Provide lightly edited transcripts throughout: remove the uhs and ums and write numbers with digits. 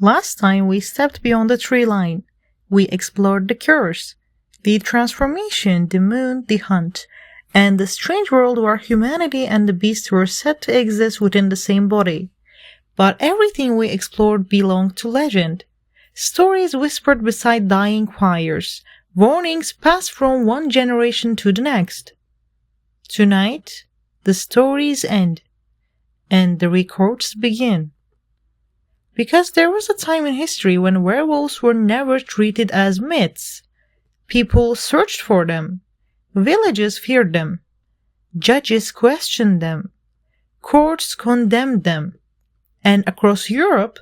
Last time we stepped beyond the tree line. We explored the curse, the transformation, the moon, the hunt, and the strange world where humanity and the beast were said to exist within the same body. But everything we explored belonged to legend. Stories whispered beside dying choirs, warnings passed from one generation to the next. Tonight, the stories end, and the records begin. Because there was a time in history when werewolves were never treated as myths. People searched for them. Villages feared them. Judges questioned them. Courts condemned them. And across Europe,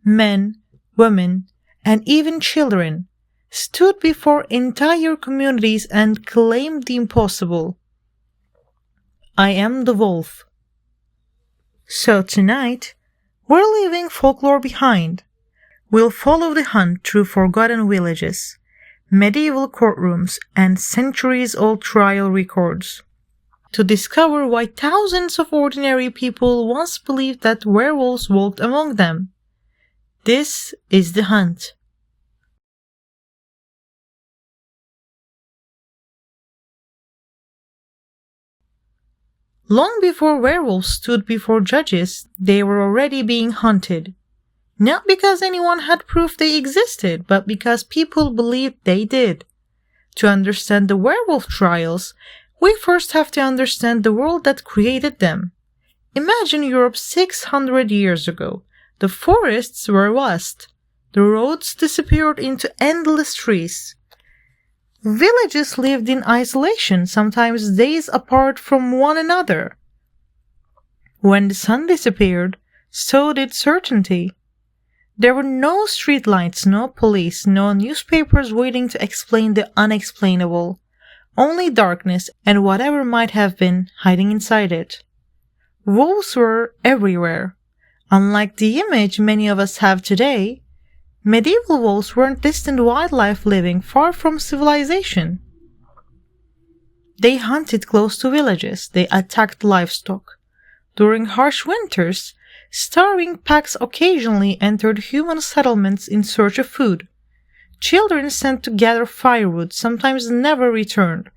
men, women, and even children stood before entire communities and claimed the impossible. I am the wolf. So tonight, we're leaving folklore behind. We'll follow the hunt through forgotten villages, medieval courtrooms, and centuries-old trial records, to discover why thousands of ordinary people once believed that werewolves walked among them. This is the hunt. Long before werewolves stood before judges, they were already being hunted. Not because anyone had proof they existed, but because people believed they did. To understand the werewolf trials, we first have to understand the world that created them. Imagine Europe 600 years ago. The forests were vast. The roads disappeared into endless trees. Villages lived in isolation, sometimes days apart from one another. When the sun disappeared, so did certainty. There were no streetlights, no police, no newspapers waiting to explain the unexplainable. Only darkness and whatever might have been hiding inside it. Wolves were everywhere. Unlike the image many of us have today, medieval wolves weren't distant wildlife living far from civilization. They hunted close to villages. They attacked livestock. During harsh winters, starving packs occasionally entered human settlements in search of food. Children sent to gather firewood sometimes never returned.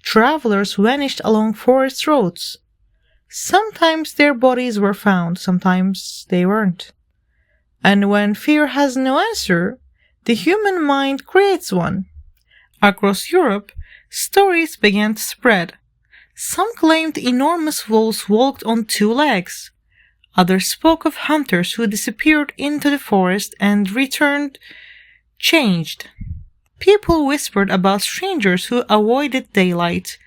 Travelers vanished along forest roads. Sometimes their bodies were found, sometimes they weren't. And when fear has no answer, the human mind creates one. Across Europe, stories began to spread. Some claimed enormous wolves walked on two legs. Others spoke of hunters who disappeared into the forest and returned changed. People whispered about strangers who avoided daylight,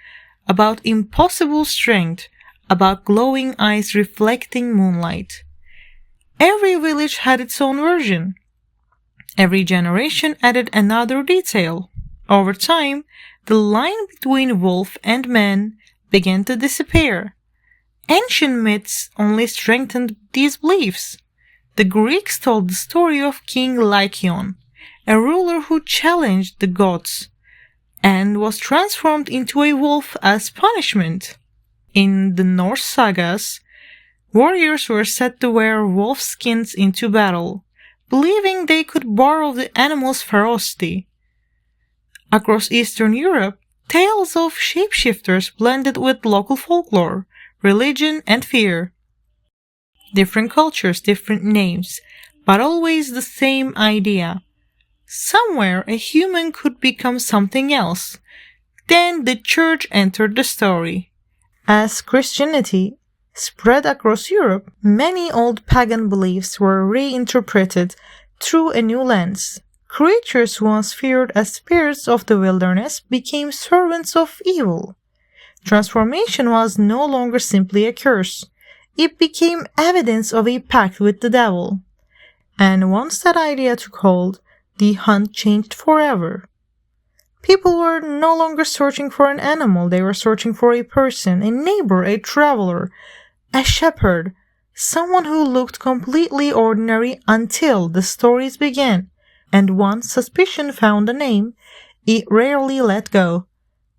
about impossible strength, about glowing eyes reflecting moonlight. Every village had its own version. Every generation added another detail. Over time, the line between wolf and man began to disappear. Ancient myths only strengthened these beliefs. The Greeks told the story of King Lycaon, a ruler who challenged the gods and was transformed into a wolf as punishment. In the Norse sagas, warriors were said to wear wolf skins into battle, believing they could borrow the animal's ferocity. Across Eastern Europe, tales of shapeshifters blended with local folklore, religion, and fear. Different cultures, different names, but always the same idea. Somewhere a human could become something else. Then the church entered the story. As Christianity spread across Europe, many old pagan beliefs were reinterpreted through a new lens. Creatures once feared as spirits of the wilderness became servants of evil. Transformation was no longer simply a curse. It became evidence of a pact with the devil. And once that idea took hold, the hunt changed forever. People were no longer searching for an animal, they were searching for a person, a neighbor, a traveler, a shepherd, someone who looked completely ordinary until the stories began. And once suspicion found a name, it rarely let go.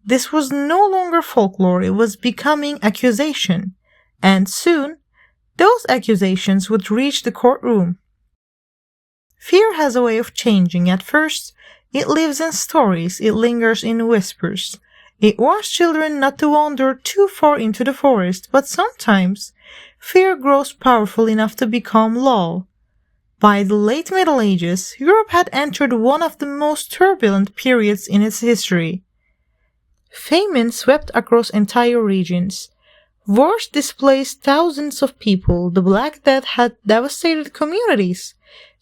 This was no longer folklore, it was becoming accusation. And soon, those accusations would reach the courtroom. Fear has a way of changing. At first, it lives in stories, it lingers in whispers. It warns children not to wander too far into the forest, but sometimes fear grows powerful enough to become law. By the late Middle Ages, Europe had entered one of the most turbulent periods in its history. Famine swept across entire regions. Wars displaced thousands of people. The Black Death had devastated communities,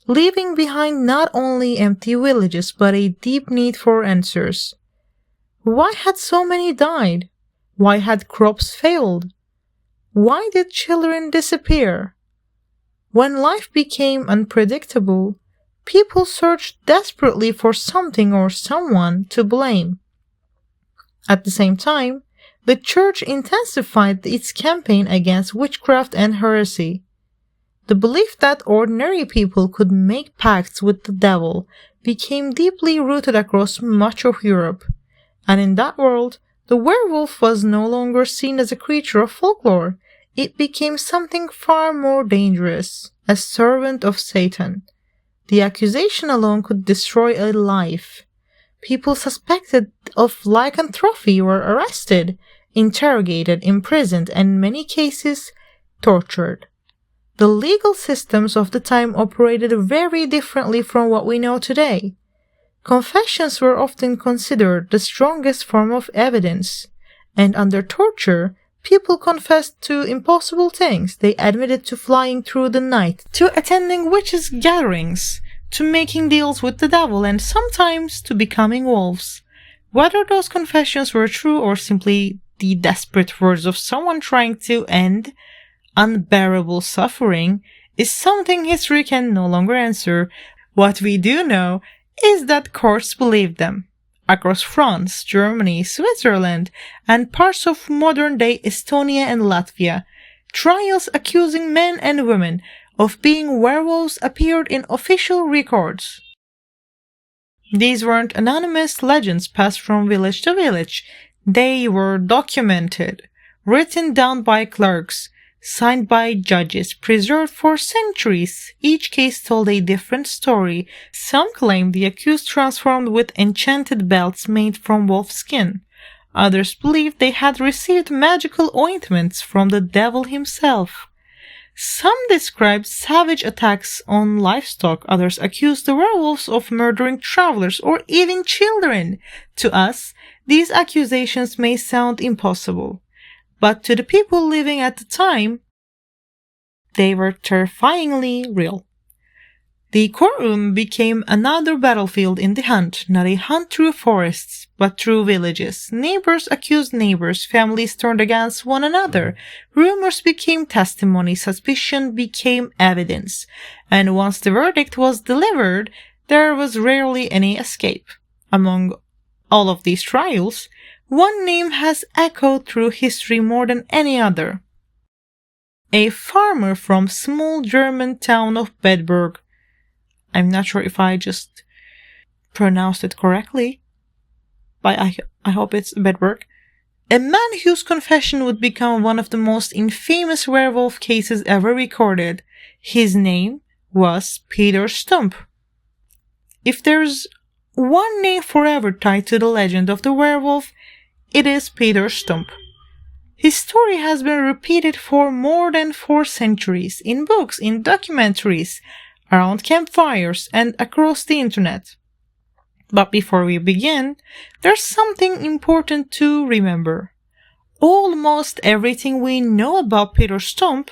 leaving behind not only empty villages but a deep need for answers. Why had so many died? Why had crops failed? Why did children disappear? When life became unpredictable, people searched desperately for something or someone to blame. At the same time, the Church intensified its campaign against witchcraft and heresy. The belief that ordinary people could make pacts with the devil became deeply rooted across much of Europe, and in that world, the werewolf was no longer seen as a creature of folklore. It became something far more dangerous, a servant of Satan. The accusation alone could destroy a life. People suspected of lycanthropy were arrested, interrogated, imprisoned, and in many cases, tortured. The legal systems of the time operated very differently from what we know today. Confessions were often considered the strongest form of evidence, and under torture, people confessed to impossible things. They admitted to flying through the night, to attending witches' gatherings, to making deals with the devil, and sometimes to becoming wolves. Whether those confessions were true or simply the desperate words of someone trying to end unbearable suffering is something history can no longer answer. What we do know is that courts believed them. Across France, Germany, Switzerland, and parts of modern-day Estonia and Latvia, trials accusing men and women of being werewolves appeared in official records. These weren't anonymous legends passed from village to village. They were documented, written down by clerks, signed by judges, preserved for centuries. Each case told a different story. Some claimed the accused transformed with enchanted belts made from wolf skin. Others believed they had received magical ointments from the devil himself. Some described savage attacks on livestock. Others accused the werewolves of murdering travelers or even children. To us, these accusations may sound impossible, but to the people living at the time, they were terrifyingly real. The courtroom became another battlefield in the hunt, not a hunt through forests, but through villages. Neighbors accused neighbors, families turned against one another, rumors became testimony, suspicion became evidence, and once the verdict was delivered, there was rarely any escape. Among all of these trials, one name has echoed through history more than any other. A farmer from small German town of Bedburg. I'm not sure if I just pronounced it correctly, but I hope it's Bedburg. A man whose confession would become one of the most infamous werewolf cases ever recorded. His name was Peter Stumpp. If there's one name forever tied to the legend of the werewolf, it is Peter Stumpp. His story has been repeated for more than 4 centuries, in books, in documentaries, around campfires, and across the internet. But before we begin, there's something important to remember. Almost everything we know about Peter Stumpp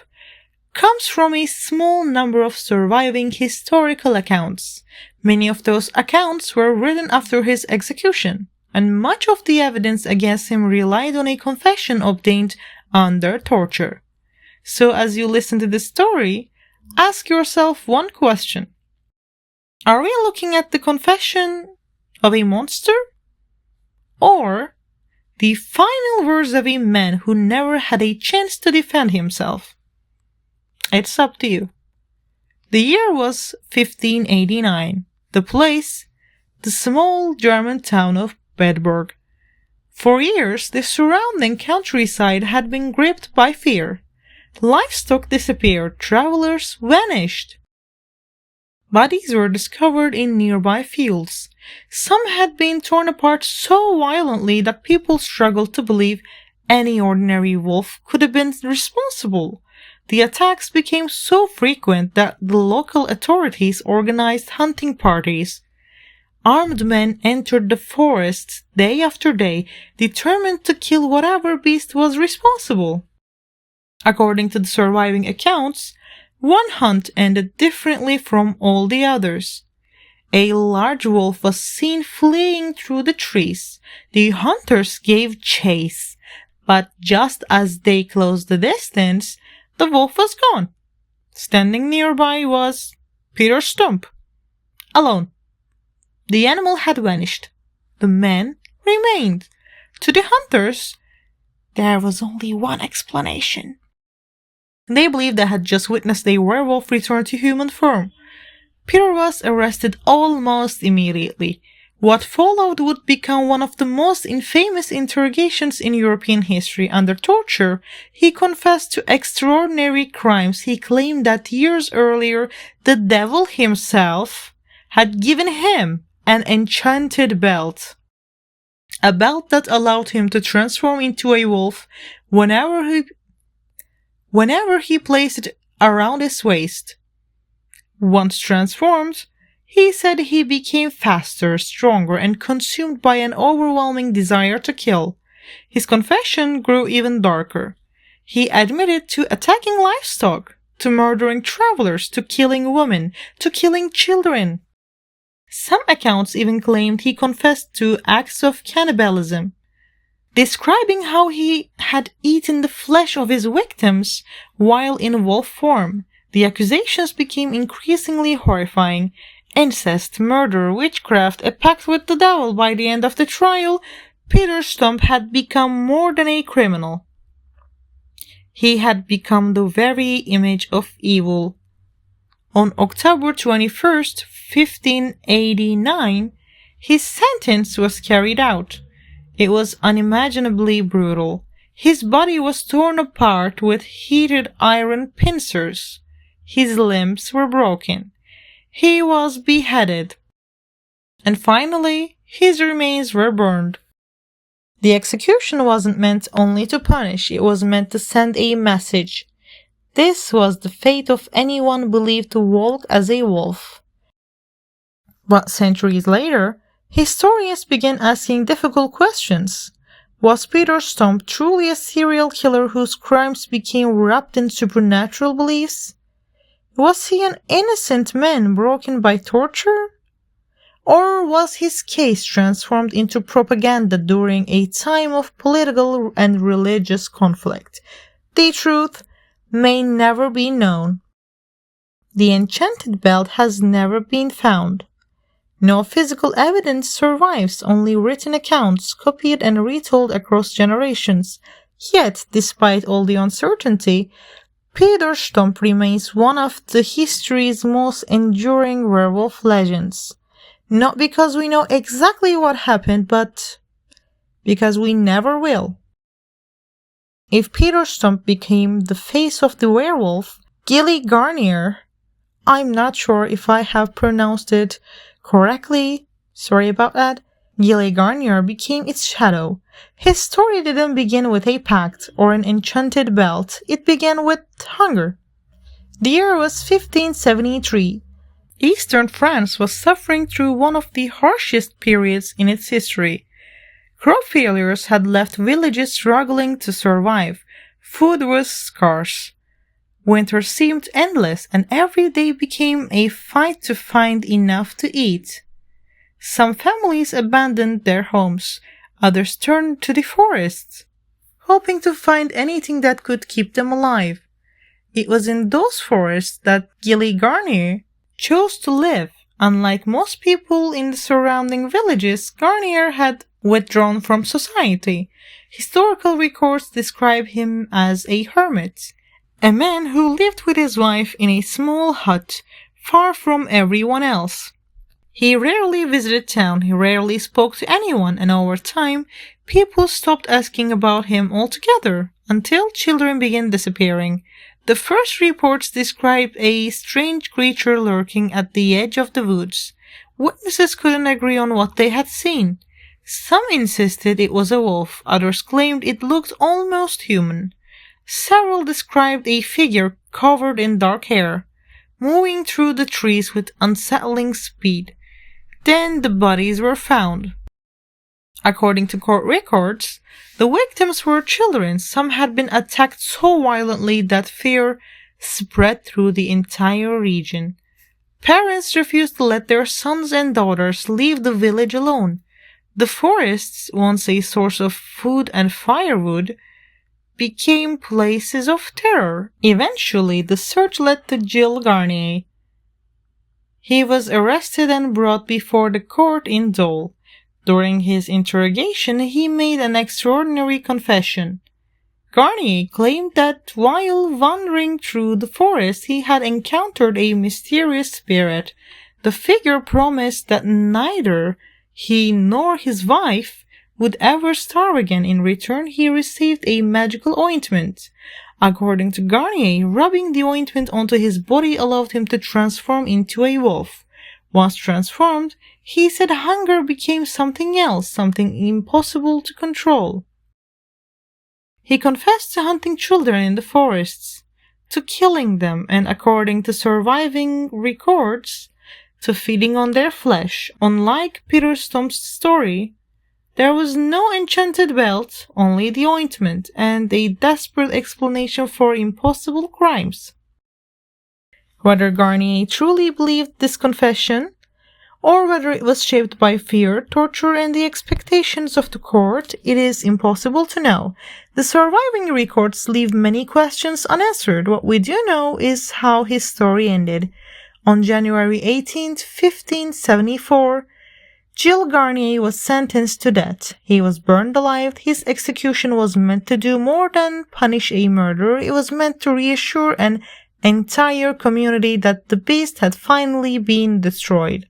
comes from a small number of surviving historical accounts. Many of those accounts were written after his execution, and much of the evidence against him relied on a confession obtained under torture. So as you listen to this story, ask yourself one question. Are we looking at the confession of a monster? Or the final words of a man who never had a chance to defend himself? It's up to you. The year was 1589. The place, the small German town of Bedburg. For years, the surrounding countryside had been gripped by fear. Livestock disappeared, travelers vanished. Bodies were discovered in nearby fields. Some had been torn apart so violently that people struggled to believe any ordinary wolf could have been responsible. The attacks became so frequent that the local authorities organized hunting parties. Armed men entered the forests day after day, determined to kill whatever beast was responsible. According to the surviving accounts, one hunt ended differently from all the others. A large wolf was seen fleeing through the trees. The hunters gave chase, but just as they closed the distance, the wolf was gone. Standing nearby was Peter Stumpp, alone. The animal had vanished. The man remained. To the hunters, there was only one explanation. They believed they had just witnessed a werewolf return to human form. Peter was arrested almost immediately. What followed would become one of the most infamous interrogations in European history. Under torture, he confessed to extraordinary crimes. He claimed that years earlier, the devil himself had given him an enchanted belt. A belt that allowed him to transform into a wolf whenever he placed it around his waist. Once transformed, he said he became faster, stronger, and consumed by an overwhelming desire to kill. His confession grew even darker. He admitted to attacking livestock, to murdering travelers, to killing women, to killing children. Some accounts even claimed he confessed to acts of cannibalism, describing how he had eaten the flesh of his victims while in wolf form. The accusations became increasingly horrifying. Incest, murder, witchcraft, a pact with the devil. By the end of the trial, Peter Stumpp had become more than a criminal. He had become the very image of evil. On October 21st, 1589, his sentence was carried out. It was unimaginably brutal. His body was torn apart with heated iron pincers. His limbs were broken. He was beheaded. And finally, his remains were burned. The execution wasn't meant only to punish, it was meant to send a message. This was the fate of anyone believed to walk as a wolf. But centuries later, historians began asking difficult questions. Was Peter Stumpp truly a serial killer whose crimes became wrapped in supernatural beliefs? Was he an innocent man broken by torture? Or was his case transformed into propaganda during a time of political and religious conflict? The truth may never be known. The enchanted belt has never been found. No physical evidence survives, only written accounts, copied and retold across generations. Yet, despite all the uncertainty, Peter Stumpp remains one of the history's most enduring werewolf legends. Not because we know exactly what happened, but because we never will. If Peter Stumpp became the face of the werewolf, Gilles Garnier, I'm not sure if I have pronounced it correctly, sorry about that, Gilles Garnier became its shadow. His story didn't begin with a pact or an enchanted belt, it began with hunger. The year was 1573. Eastern France was suffering through one of the harshest periods in its history. Crop failures had left villages struggling to survive. Food was scarce. Winter seemed endless, and every day became a fight to find enough to eat. Some families abandoned their homes, others turned to the forests, hoping to find anything that could keep them alive. It was in those forests that Gilles Garnier chose to live. Unlike most people in the surrounding villages, Garnier had withdrawn from society. Historical records describe him as a hermit, a man who lived with his wife in a small hut, far from everyone else. He rarely visited town, he rarely spoke to anyone, and over time, people stopped asking about him altogether, until children began disappearing. The first reports described a strange creature lurking at the edge of the woods. Witnesses couldn't agree on what they had seen. Some insisted it was a wolf, others claimed it looked almost human. Several described a figure covered in dark hair, moving through the trees with unsettling speed. Then the bodies were found. According to court records, the victims were children. Some had been attacked so violently that fear spread through the entire region. Parents refused to let their sons and daughters leave the village alone. The forests, once a source of food and firewood, became places of terror. Eventually, the search led to Gilles Garnier. He was arrested and brought before the court in Dole. During his interrogation, he made an extraordinary confession. Garnier claimed that while wandering through the forest, he had encountered a mysterious spirit. The figure promised that neither he nor his wife would ever starve again. In return, he received a magical ointment. According to Garnier, rubbing the ointment onto his body allowed him to transform into a wolf. Once transformed, he said hunger became something else, something impossible to control. He confessed to hunting children in the forests, to killing them, and according to surviving records, to feeding on their flesh. Unlike Peter Stump's story, there was no enchanted belt, only the ointment, and a desperate explanation for impossible crimes. Whether Garnier truly believed this confession, or whether it was shaped by fear, torture, and the expectations of the court, it is impossible to know. The surviving records leave many questions unanswered. What we do know is how his story ended. On January 18, 1574, Gilles Garnier was sentenced to death. He was burned alive. His execution was meant to do more than punish a murderer. It was meant to reassure an entire community that the beast had finally been destroyed.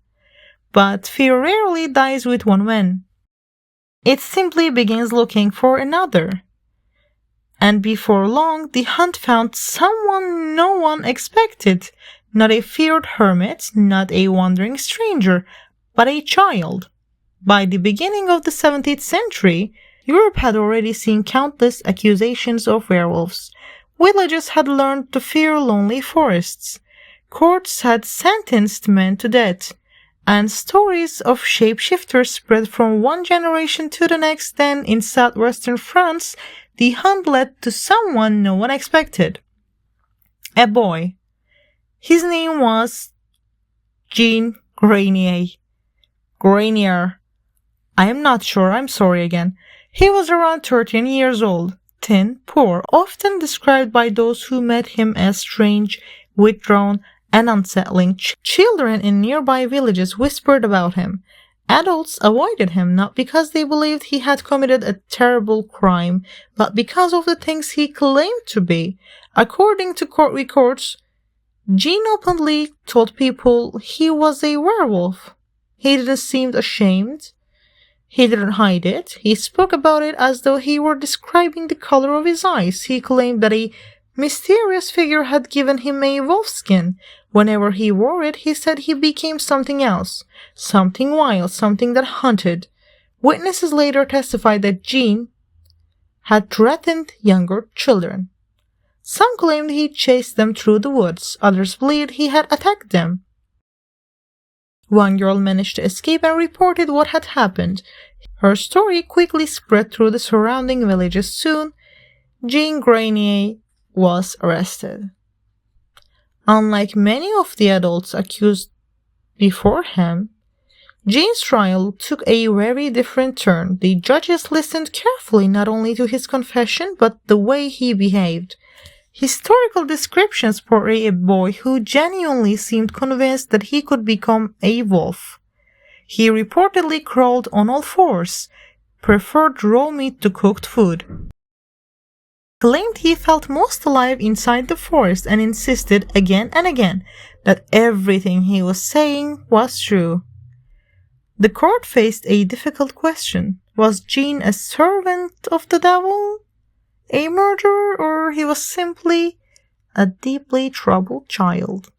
But fear rarely dies with one man. It simply begins looking for another. And before long, the hunt found someone no one expected. Not a feared hermit, not a wandering stranger, but a child. By the beginning of the 17th century, Europe had already seen countless accusations of werewolves. Villages had learned to fear lonely forests. Courts had sentenced men to death. And stories of shapeshifters spread from one generation to the next. Then, in southwestern France, the hunt led to someone no one expected. A boy. His name was Jean Grenier. Grenier. I am not sure, I'm sorry again. He was around 13 years old, thin, poor, often described by those who met him as strange, withdrawn, and unsettling. Children in nearby villages whispered about him. Adults avoided him not because they believed he had committed a terrible crime, but because of the things he claimed to be. According to court records, Jean openly told people he was a werewolf. He didn't seem ashamed. He didn't hide it. He spoke about it as though he were describing the color of his eyes. He claimed that a mysterious figure had given him a wolf skin. Whenever he wore it, he said he became something else, something wild, something that hunted. Witnesses later testified that Jean had threatened younger children. Some claimed he chased them through the woods. Others believed he had attacked them. One girl managed to escape and reported what had happened. Her story quickly spread through the surrounding villages. Soon, Jean Grenier was arrested. Unlike many of the adults accused before him, Jean's trial took a very different turn. The judges listened carefully not only to his confession, but the way he behaved. Historical descriptions portray a boy who genuinely seemed convinced that he could become a wolf. He reportedly crawled on all fours, preferred raw meat to cooked food, claimed he felt most alive inside the forest, and insisted again and again that everything he was saying was true. The court faced a difficult question. Was Jean a servant of the devil, a murderer, or he was simply a deeply troubled child.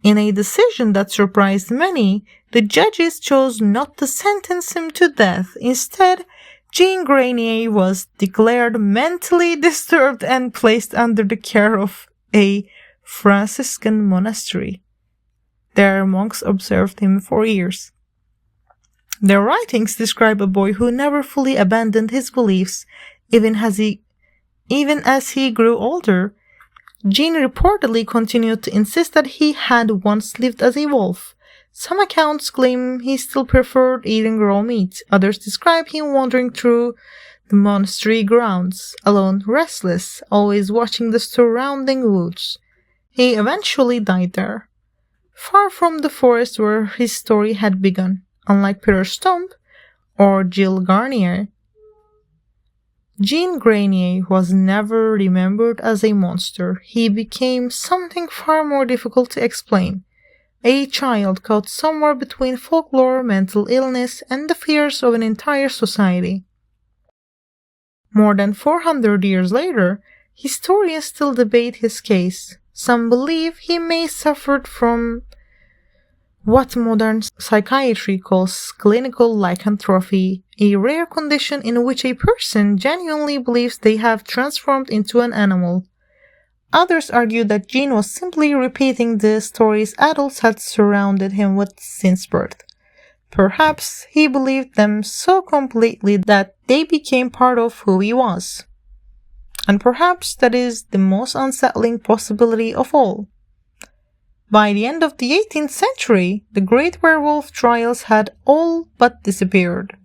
In a decision that surprised many, the judges chose not to sentence him to death. Instead, Jean Grenier was declared mentally disturbed and placed under the care of a Franciscan monastery. Their monks observed him for years. Their writings describe a boy who never fully abandoned his beliefs, even as he grew older. Jean reportedly continued to insist that he had once lived as a wolf. Some accounts claim he still preferred eating raw meat. Others describe him wandering through the monastery grounds, alone, restless, always watching the surrounding woods. He eventually died there, far from the forest where his story had begun. Unlike Peter Stumpp or Gilles Garnier, Jean Grenier was never remembered as a monster. He became something far more difficult to explain. A child caught somewhere between folklore, mental illness, and the fears of an entire society. More than 400 years later, historians still debate his case. Some believe he may have suffered from what modern psychiatry calls clinical lycanthropy, a rare condition in which a person genuinely believes they have transformed into an animal. Others argue that Jean was simply repeating the stories adults had surrounded him with since birth. Perhaps he believed them so completely that they became part of who he was. And perhaps that is the most unsettling possibility of all. By the end of the 18th century, the great werewolf trials had all but disappeared.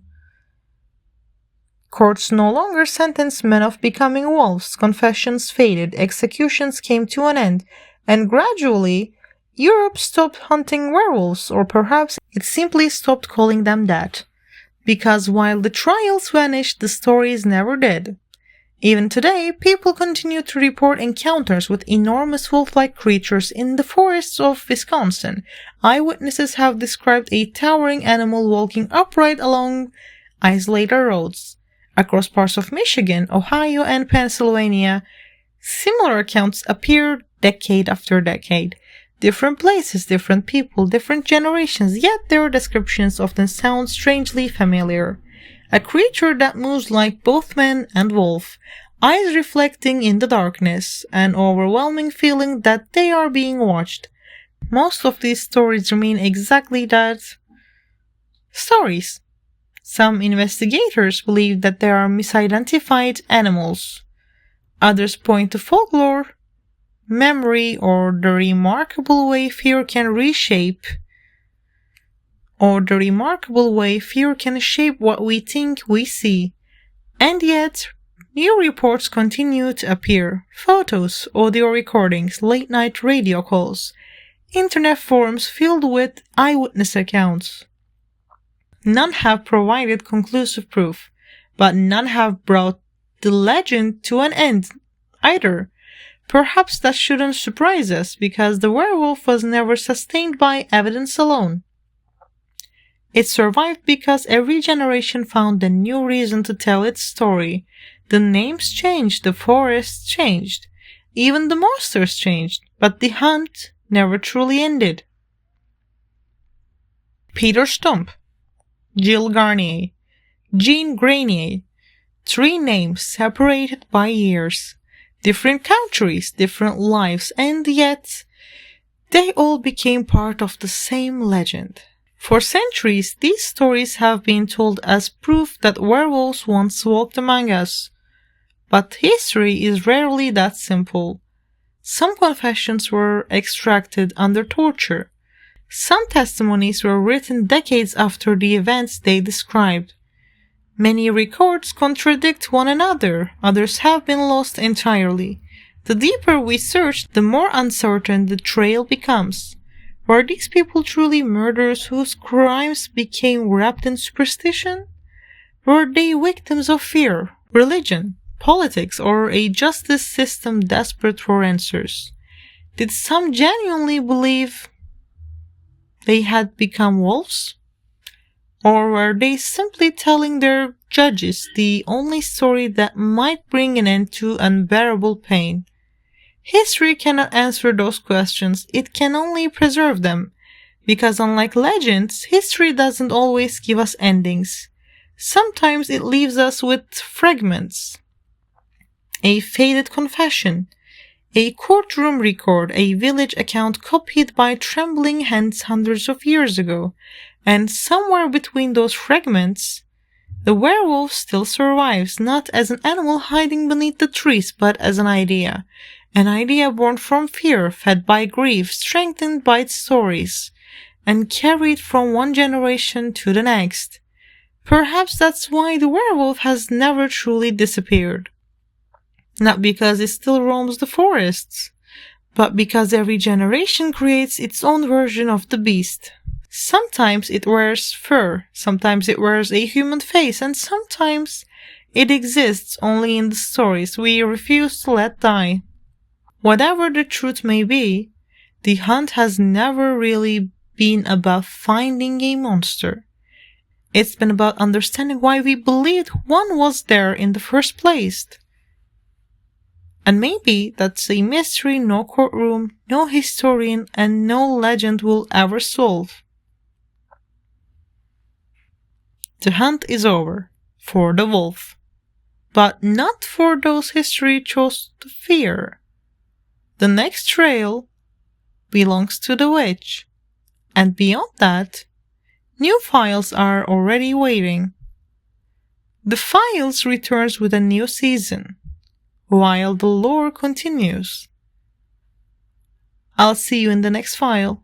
Courts no longer sentenced men of becoming wolves, confessions faded, executions came to an end, and gradually, Europe stopped hunting werewolves, or perhaps it simply stopped calling them that. Because while the trials vanished, the stories never did. Even today, people continue to report encounters with enormous wolf-like creatures in the forests of Wisconsin. Eyewitnesses have described a towering animal walking upright along isolated roads. Across parts of Michigan, Ohio, and Pennsylvania, similar accounts appear decade after decade. Different places, different people, different generations, yet their descriptions often sound strangely familiar. A creature that moves like both man and wolf, eyes reflecting in the darkness, an overwhelming feeling that they are being watched. Most of these stories remain exactly that: stories. Some investigators believe that they are misidentified animals. Others point to folklore, memory, or the remarkable way fear can shape what we think we see. And yet, new reports continue to appear. Photos, audio recordings, late-night radio calls, internet forums filled with eyewitness accounts. None have provided conclusive proof, but none have brought the legend to an end either. Perhaps that shouldn't surprise us, because the werewolf was never sustained by evidence alone. It survived because every generation found a new reason to tell its story. The names changed, the forests changed, even the monsters changed, but the hunt never truly ended. Peter Stumpp, Gilles Garnier, Jean Grenier, 3 names separated by years, different countries, different lives, and yet they all became part of the same legend. For centuries, these stories have been told as proof that werewolves once walked among us. But history is rarely that simple. Some confessions were extracted under torture. Some testimonies were written decades after the events they described. Many records contradict one another, others have been lost entirely. The deeper we search, the more uncertain the trail becomes. Were these people truly murderers whose crimes became wrapped in superstition? Were they victims of fear, religion, politics, or a justice system desperate for answers? Did some genuinely believe they had become wolves? Or were they simply telling their judges the only story that might bring an end to unbearable pain? History cannot answer those questions, it can only preserve them. Because unlike legends, history doesn't always give us endings. Sometimes it leaves us with fragments. A faded confession, a courtroom record, a village account copied by trembling hands hundreds of years ago. And somewhere between those fragments, the werewolf still survives, not as an animal hiding beneath the trees, but as an idea. An idea born from fear, fed by grief, strengthened by its stories, and carried from one generation to the next. Perhaps that's why the werewolf has never truly disappeared. Not because it still roams the forests, but because every generation creates its own version of the beast. Sometimes it wears fur, sometimes it wears a human face, and sometimes it exists only in the stories we refuse to let die. Whatever the truth may be, the hunt has never really been about finding a monster. It's been about understanding why we believed one was there in the first place. And maybe that's a mystery no courtroom, no historian, and no legend will ever solve. The hunt is over, for the wolf, but not for those history chose to fear. The next trail belongs to the witch, and beyond that, new files are already waiting. The Files returns with a new season, while the lore continues. I'll see you in the next file.